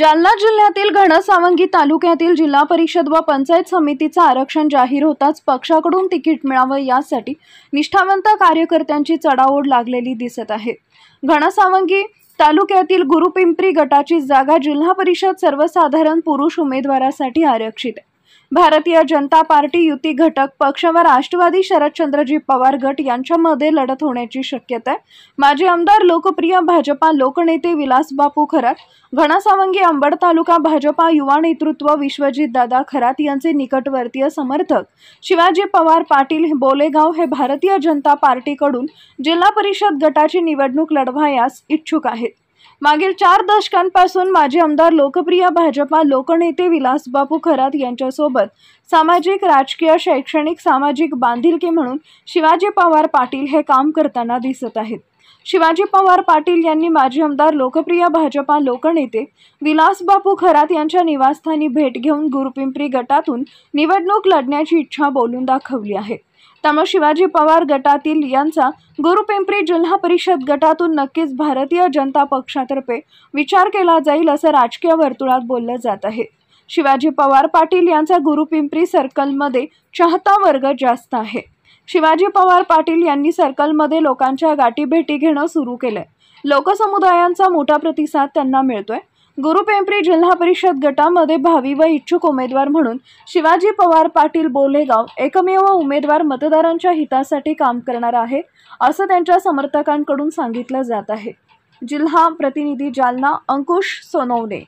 जालना जिल्ह्यातील घनसावंगी तालुक्यातील जिल्हा परिषद व पंचायत समितीचं आरक्षण जाहीर होताच पक्षाकडून तिकीट मिळावं यासाठी निष्ठावंत कार्यकर्त्यांची चढाओढ लागलेली दिसत आहे। घनसावंगी तालुक्यातील गुरुपिंपरी गटाची जागा जिल्हा परिषद सर्वसाधारण पुरुष उमेदवारासाठी आरक्षित आहे। भारतीय जनता पार्टी युती घटक पक्ष व राष्ट्रवादी शरदचंद्रजी पवार गट यांच्यामध्ये लढत होण्याची शक्यता आहे। माजी आमदार लोकप्रिय भाजपा लोकनेते विलासबापू खरात, घनसावंगी अंबड तालुका भाजपा युवा नेतृत्व विश्वजित दादा खरात यांचे निकटवर्तीय समर्थक शिवाजी पवार पाटील बोलेगाव हे भारतीय जनता पार्टीकडून जिल्हा परिषद गटाची निवडणूक लढवायस इच्छुक आहेत। मागील 4 दशकांपासून माजी आमदार लोकप्रिय भाजपा लोकनेते विलासबापू खरात यांच्यासोबत सामाजिक, राजकीय, शैक्षणिक, सामाजिक बांधिलकी म्हणून शिवाजी पवार पाटील हे काम करताना दिसत आहेत। शिवाजी पवार पाटील यांनी माजी आमदार लोकप्रिय भाजपा लोकनेते विलासबापू खरात यांच्या निवासस्थानी भेट घेऊन गुरुपिंपरी गटातून निवडणूक लढण्याची इच्छा बोलून दाखवली आहे। त्यामुळे शिवाजी पवार गटातील यांचा गुरुपिंपरी जिल्हा परिषद गटातून नक्कीच भारतीय जनता पक्षातर्फे विचार केला जाईल असं राजकीय वर्तुळात बोललं जात आहे। शिवाजी पवार पाटील यांचा गुरुपिंपरी सर्कलमध्ये चाहता वर्ग जास्त आहे। शिवाजी पवार पाटील यांनी सर्कलमध्ये लोकांच्या गाठीभेटी घेणं सुरू केलंय। लोकसमुदायांचा मोठा प्रतिसाद त्यांना मिळतोय। गुरुपिंपरी जिल्हा परिषद गटामध्ये भावी व इच्छुक उमेदवार म्हणून शिवाजी पवार पाटील बोलेगाव एकमेव उमेदवार मतदारांच्या हितासाठी काम करणार आहे असं त्यांच्या समर्थकांकडून सांगितलं जात आहे। जिल्हा प्रतिनिधी जालना अंकुश सोनवणे।